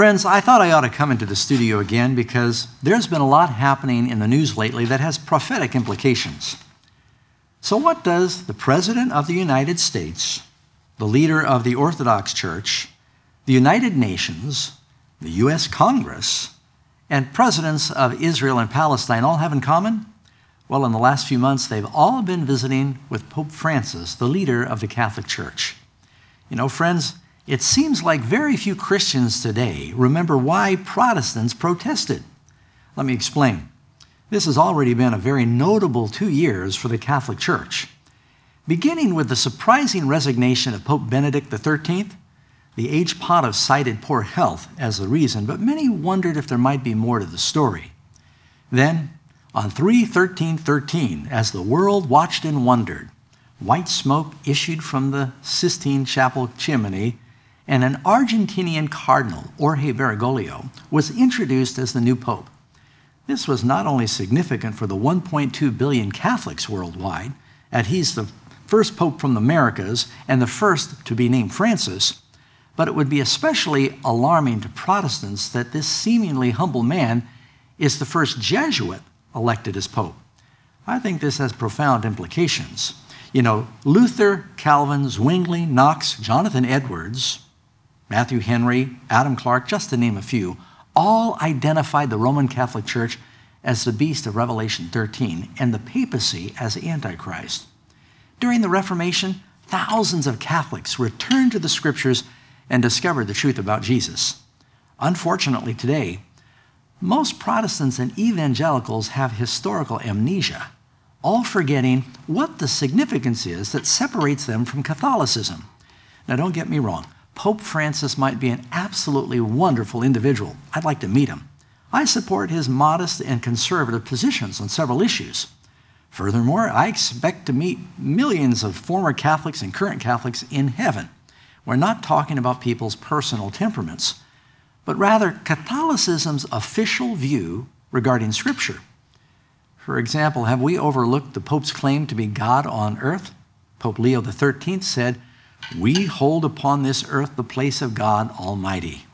Friends, I thought I ought to come into the studio again because there's been a lot happening in the news lately that has prophetic implications. So what does the President of the United States, the leader of the Orthodox Church, the United Nations, the U.S. Congress, and presidents of Israel and Palestine all have in common? Well, in the last few months, they've all been visiting with Pope Francis, the leader of the Catholic Church. You know, friends, it seems like very few Christians today remember why Protestants protested. Let me explain. This has already been a very notable 2 years for the Catholic Church. Beginning with the surprising resignation of Pope Benedict XIII, the aged pontiff cited poor health as the reason, but many wondered if there might be more to the story. Then, on 3/13/13, as the world watched and wondered, white smoke issued from the Sistine Chapel chimney, and an Argentinian cardinal, Jorge Bergoglio, was introduced as the new pope. This was not only significant for the 1.2 billion Catholics worldwide, as he's the first pope from the Americas and the first to be named Francis, but it would be especially alarming to Protestants that this seemingly humble man is the first Jesuit elected as pope. I think this has profound implications. You know, Luther, Calvin, Zwingli, Knox, Jonathan Edwards, Matthew Henry, Adam Clark, just to name a few, all identified the Roman Catholic Church as the beast of Revelation 13 and the papacy as Antichrist. During the Reformation, thousands of Catholics returned to the Scriptures and discovered the truth about Jesus. Unfortunately today, most Protestants and evangelicals have historical amnesia, all forgetting what the significance is that separates them from Catholicism. Now, don't get me wrong. Pope Francis might be an absolutely wonderful individual. I'd like to meet him. I support his modest and conservative positions on several issues. Furthermore, I expect to meet millions of former Catholics and current Catholics in heaven. We're not talking about people's personal temperaments, but rather Catholicism's official view regarding Scripture. For example, have we overlooked the Pope's claim to be God on earth? Pope Leo XIII said, "We hold upon this earth the place of God Almighty."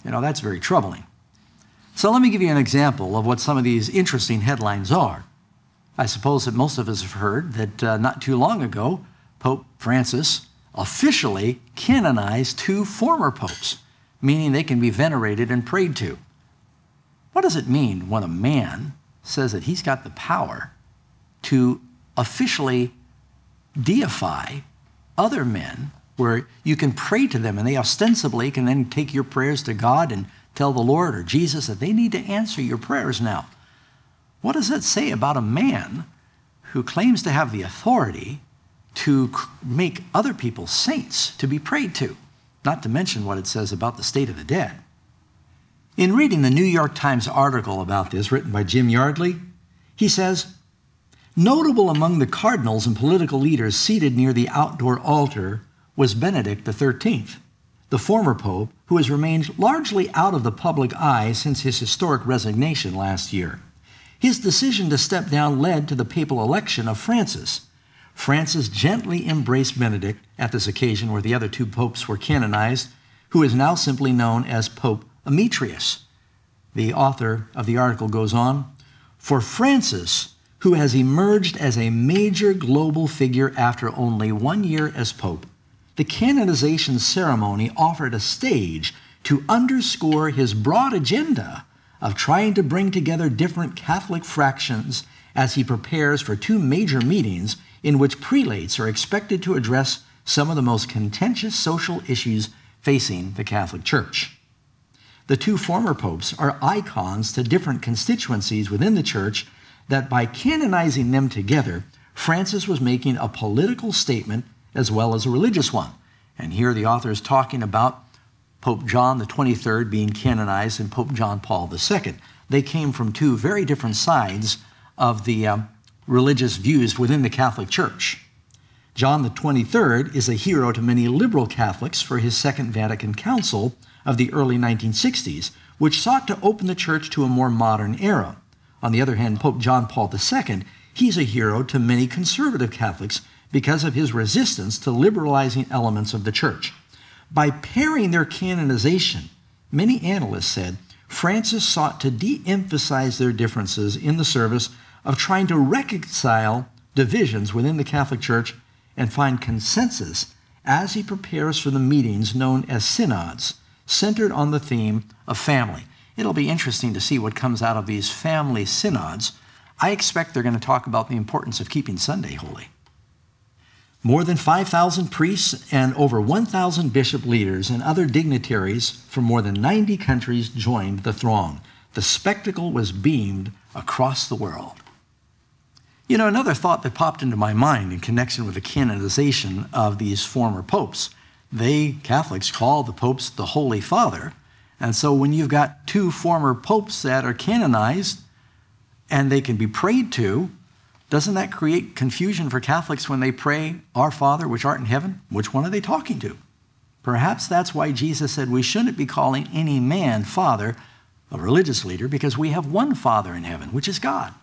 You know, that's very troubling. So let me give you an example of what some of these interesting headlines are. I suppose that most of us have heard that not too long ago, Pope Francis officially canonized 2 former popes, meaning they can be venerated and prayed to. What does it mean when a man says that he's got the power to officially deify other men, where you can pray to them and they ostensibly can then take your prayers to God and tell the Lord or Jesus that they need to answer your prayers now? What does that say about a man who claims to have the authority to make other people saints to be prayed to? Not to mention what it says about the state of the dead. In reading the New York Times article about this, written by Jim Yardley, he says, notable among the cardinals and political leaders seated near the outdoor altar was Benedict XIII, the former pope who has remained largely out of the public eye since his historic resignation last year. His decision to step down led to the papal election of Francis. Francis gently embraced Benedict at this occasion where the other 2 popes were canonized, who is now simply known as Pope Demetrius. The author of the article goes on, "For Francis, who has emerged as a major global figure after only 1 year as Pope, the canonization ceremony offered a stage to underscore his broad agenda of trying to bring together different Catholic fractions as he prepares for 2 major meetings in which prelates are expected to address some of the most contentious social issues facing the Catholic Church." The 2 former popes are icons to different constituencies within the Church that by canonizing them together, Francis was making a political statement as well as a religious one. And here the author is talking about Pope John XXIII being canonized and Pope John Paul II. They came from 2 very different sides of the religious views within the Catholic Church. John XXIII is a hero to many liberal Catholics for his Second Vatican Council of the early 1960s, which sought to open the Church to a more modern era. On the other hand, Pope John Paul II, he's a hero to many conservative Catholics because of his resistance to liberalizing elements of the Church. By pairing their canonization, Many analysts said Francis sought to de-emphasize their differences in the service of trying to reconcile divisions within the Catholic Church and find consensus as he prepares for the meetings known as synods, centered on the theme of family. It'll be interesting to see what comes out of these family synods. I expect they're going to talk about the importance of keeping Sunday holy. More than 5,000 priests and over 1,000 bishop leaders and other dignitaries from more than 90 countries joined the throng. The spectacle was beamed across the world. You know, another thought that popped into my mind in connection with the canonization of these former popes. They, Catholics, call the popes the Holy Father. And so when you've got two former popes that are canonized and they can be prayed to, doesn't that create confusion for Catholics when they pray, Our Father, which art in heaven? Which one are they talking to? Perhaps that's why Jesus said we shouldn't be calling any man Father, a religious leader, because we have one Father in heaven, which is God.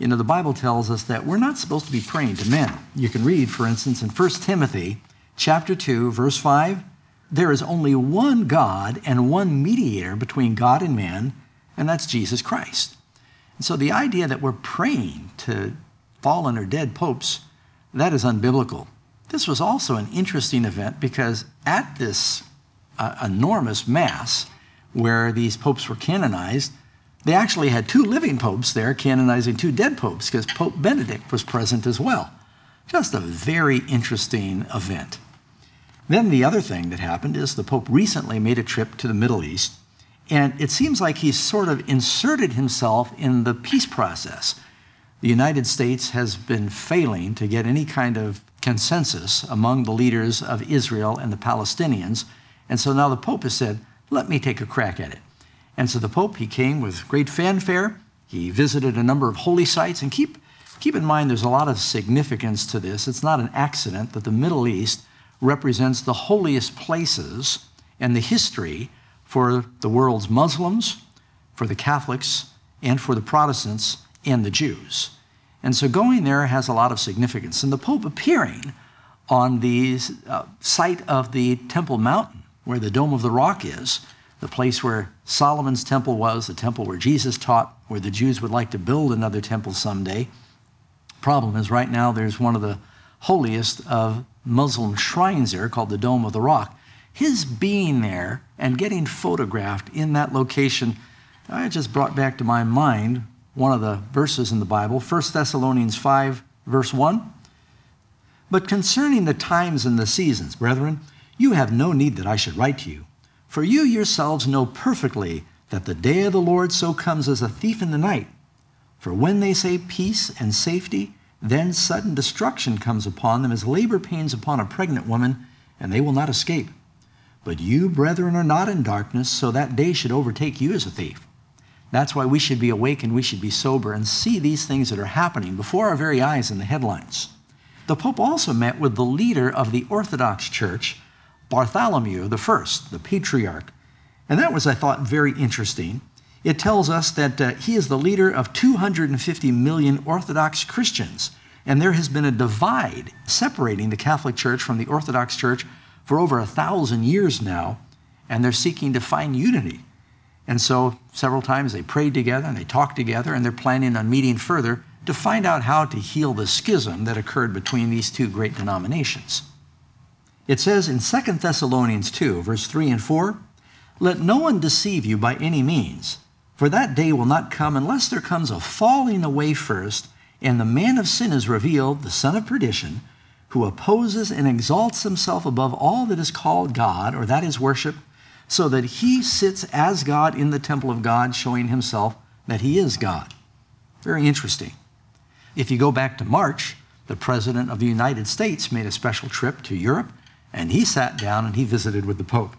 You know, the Bible tells us that we're not supposed to be praying to men. You can read, for instance, in 1 Timothy chapter 2, verse 5, there is only one God and one mediator between God and man, and that's Jesus Christ. And so the idea that we're praying to fallen or dead popes, that is unbiblical. This was also an interesting event because at this enormous mass where these popes were canonized, they actually had two living popes there canonizing two dead popes because Pope Benedict was present as well. Just a very interesting event. Then the other thing that happened is the Pope recently made a trip to the Middle East, and it seems like he's sort of inserted himself in the peace process. The United States has been failing to get any kind of consensus among the leaders of Israel and the Palestinians, and so now the Pope has said, let me take a crack at it. And so the Pope, he came with great fanfare. He visited a number of holy sites, and keep in mind there's a lot of significance to this. It's not an accident that the Middle East represents the holiest places and the history for the world's Muslims, for the Catholics, and for the Protestants and the Jews. And so going there has a lot of significance. And the Pope appearing on the site of the Temple Mountain, where the Dome of the Rock is, the place where Solomon's temple was, the temple where Jesus taught, where the Jews would like to build another temple someday. Problem is right now there's one of the holiest of Muslim shrines there called the Dome of the Rock. His being there and getting photographed in that location, I just brought back to my mind one of the verses in the Bible, 1 Thessalonians 5, verse 1. But concerning the times and the seasons, brethren, you have no need that I should write to you. For you yourselves know perfectly that the day of the Lord so comes as a thief in the night. For when they say peace and safety, then sudden destruction comes upon them as labor pains upon a pregnant woman, and they will not escape. But you, brethren, are not in darkness, so that day should overtake you as a thief. That's why we should be awake and we should be sober and see these things that are happening before our very eyes in the headlines. The Pope also met with the leader of the Orthodox Church, Bartholomew I, the patriarch. And that was, I thought, very interesting. It tells us that he is the leader of 250 million Orthodox Christians. And there has been a divide separating the Catholic Church from the Orthodox Church for over 1,000 years now. And they're seeking to find unity. And so several times they prayed together and they talked together, and they're planning on meeting further to find out how to heal the schism that occurred between these two great denominations. It says in 2 Thessalonians 2, verse 3 and 4, let no one deceive you by any means, for that day will not come unless there comes a falling away first, and the man of sin is revealed, the son of perdition, who opposes and exalts himself above all that is called God, or that is worship, so that he sits as God in the temple of God, showing himself that he is God. Very interesting. If you go back to March, the President of the United States made a special trip to Europe, and he sat down and he visited with the Pope.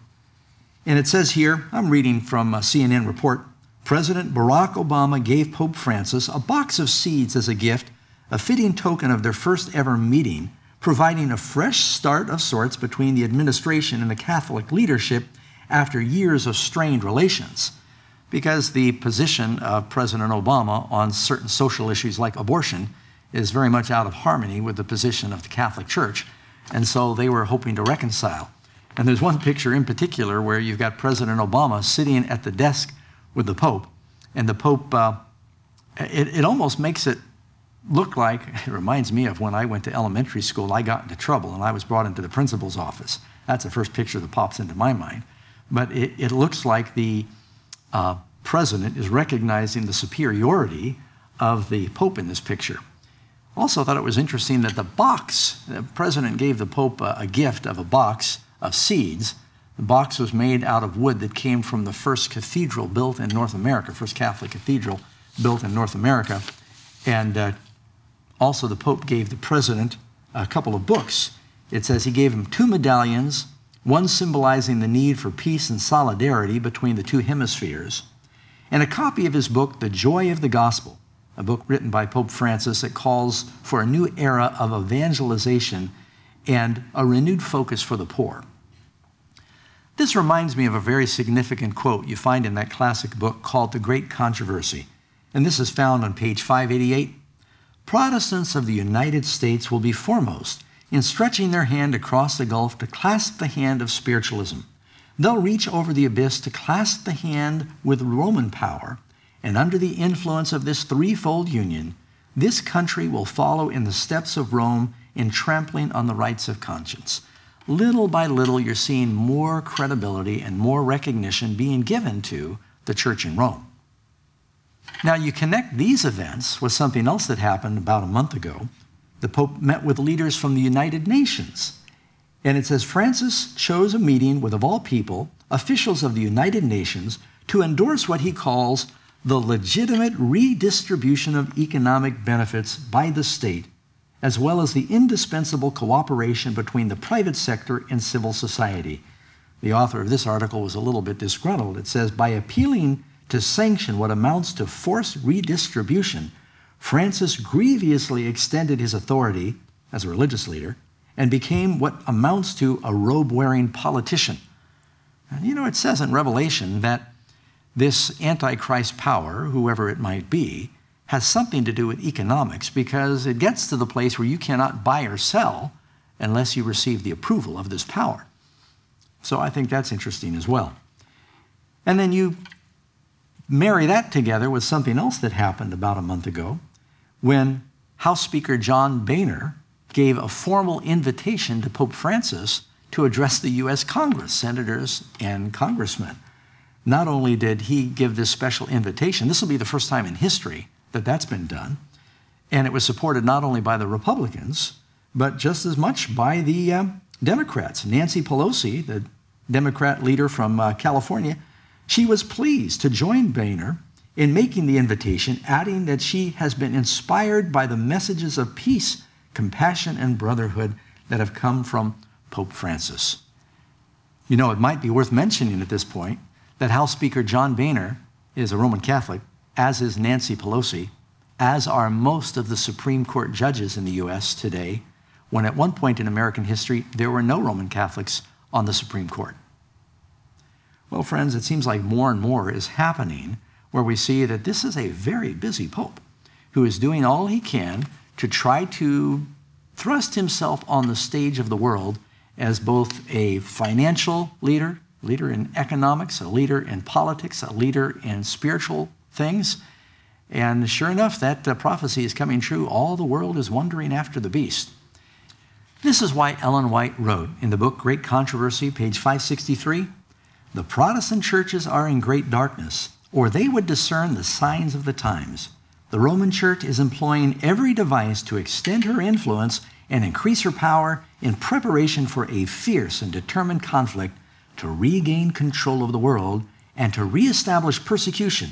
And it says here, I'm reading from a CNN report, President Barack Obama gave Pope Francis a box of seeds as a gift, a fitting token of their first ever meeting, providing a fresh start of sorts between the administration and the Catholic leadership after years of strained relations. Because the position of President Obama on certain social issues like abortion is very much out of harmony with the position of the Catholic Church. And so they were hoping to reconcile. And there's one picture in particular where you've got President Obama sitting at the desk with the Pope, and the Pope, it almost makes it look like, it reminds me of when I went to elementary school, I got into trouble and I was brought into the principal's office. That's the first picture that pops into my mind. But it looks like the president is recognizing the superiority of the Pope in this picture. Also thought it was interesting that the president gave the Pope a gift of a box of seeds. The box was made out of wood that came from the first cathedral built in North America, first Catholic cathedral built in North America. And also the Pope gave the president a couple of books. It says he gave him 2 medallions, one symbolizing the need for peace and solidarity between the 2 hemispheres, and a copy of his book, The Joy of the Gospel, a book written by Pope Francis that calls for a new era of evangelization and a renewed focus for the poor. This reminds me of a very significant quote you find in that classic book called The Great Controversy, and this is found on page 588. Protestants of the United States will be foremost in stretching their hand across the gulf to clasp the hand of spiritualism. They'll reach over the abyss to clasp the hand with Roman power, and under the influence of this threefold union, this country will follow in the steps of Rome in trampling on the rights of conscience. Little by little, you're seeing more credibility and more recognition being given to the church in Rome. Now, you connect these events with something else that happened about a month ago. The Pope met with leaders from the United Nations. And it says, Francis chose a meeting with, of all people, officials of the United Nations to endorse what he calls the legitimate redistribution of economic benefits by the state, as well as the indispensable cooperation between the private sector and civil society. The author of this article was a little bit disgruntled. It says, by appealing to sanction what amounts to forced redistribution, Francis grievously extended his authority as a religious leader and became what amounts to a robe-wearing politician. And you know, it says in Revelation that this Antichrist power, whoever it might be, has something to do with economics, because it gets to the place where you cannot buy or sell unless you receive the approval of this power. So I think that's interesting as well. And then you marry that together with something else that happened about a month ago when House Speaker John Boehner gave a formal invitation to Pope Francis to address the U.S. Congress, senators and congressmen. Not only did he give this special invitation, this will be the first time in history that that's been done, and it was supported not only by the Republicans, but just as much by the Democrats. Nancy Pelosi, the Democrat leader from California, she was pleased to join Boehner in making the invitation, adding that she has been inspired by the messages of peace, compassion, and brotherhood that have come from Pope Francis. You know, it might be worth mentioning at this point that House Speaker John Boehner is a Roman Catholic, as is Nancy Pelosi, as are most of the Supreme Court judges in the U.S. today, when at one point in American history, there were no Roman Catholics on the Supreme Court. Well, friends, it seems like more and more is happening where we see that this is a very busy Pope who is doing all he can to try to thrust himself on the stage of the world as both a financial leader in economics, a leader in politics, a leader in spiritual things. And sure enough, that prophecy is coming true. All the world is wandering after the beast. This is why Ellen White wrote in the book Great Controversy, page 563, the Protestant churches are in great darkness, or they would discern the signs of the times. The Roman Church is employing every device to extend her influence and increase her power in preparation for a fierce and determined conflict to regain control of the world and to reestablish persecution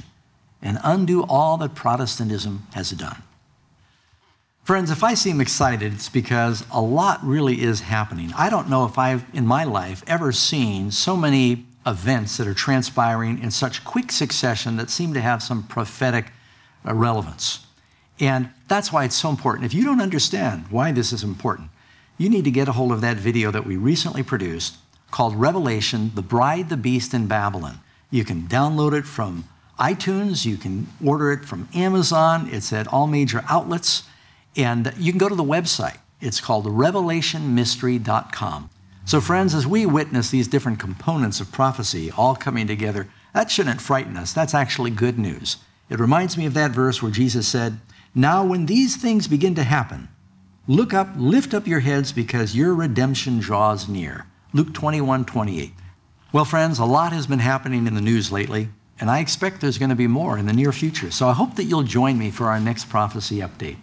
and undo all that Protestantism has done. Friends, if I seem excited, it's because a lot really is happening. I don't know if I've, in my life, ever seen so many events that are transpiring in such quick succession that seem to have some prophetic relevance. And that's why it's so important. If you don't understand why this is important, you need to get a hold of that video that we recently produced called Revelation, The Bride, the Beast, and Babylon. You can download it from iTunes. You can order it from Amazon. It's at all major outlets. And you can go to the website. It's called revelationmystery.com. So friends, as we witness these different components of prophecy all coming together, that shouldn't frighten us. That's actually good news. It reminds me of that verse where Jesus said, "Now when these things begin to happen, look up, lift up your heads because your redemption draws near." Luke 21:28. Well, friends, a lot has been happening in the news lately, and I expect there's going to be more in the near future. So I hope that you'll join me for our next prophecy update.